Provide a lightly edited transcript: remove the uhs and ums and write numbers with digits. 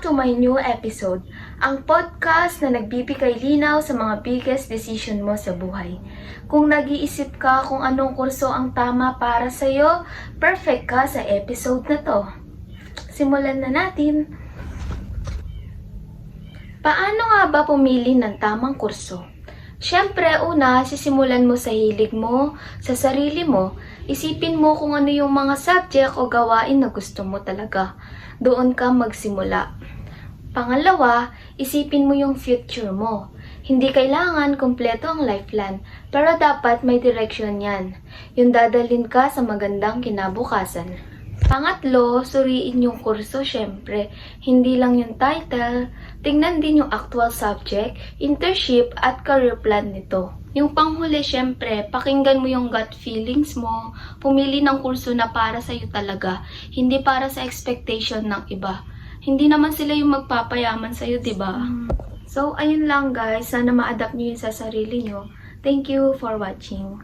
to my new episode, ang podcast na nagbibigay linaw sa mga biggest decision mo sa buhay. Kung nag-iisip ka kung anong kurso ang tama para sa'yo, perfect ka sa episode na to. Simulan na natin. Paano nga ba pumili ng tamang kurso? Siyempre, una, sisimulan mo sa hilig mo, sa sarili mo. Isipin mo kung ano yung mga subject o gawain na gusto mo talaga. Doon ka magsimula. Pangalawa, isipin mo yung future mo. Hindi kailangan kumpleto ang life plan, pero dapat may direction yan. Yung dadalhin ka sa magandang kinabukasan. Pangatlo, suriin yung kurso syempre. Hindi lang yung title, tingnan din yung actual subject, internship at career plan nito. Yung panghuli syempre, pakinggan mo yung gut feelings mo, pumili ng kurso na para sa'yo talaga, hindi para sa expectation ng iba. Hindi naman sila yung magpapayaman sa'yo, diba? So, ayun lang guys, sana ma-adapt nyo yun sa sarili nyo. Thank you for watching.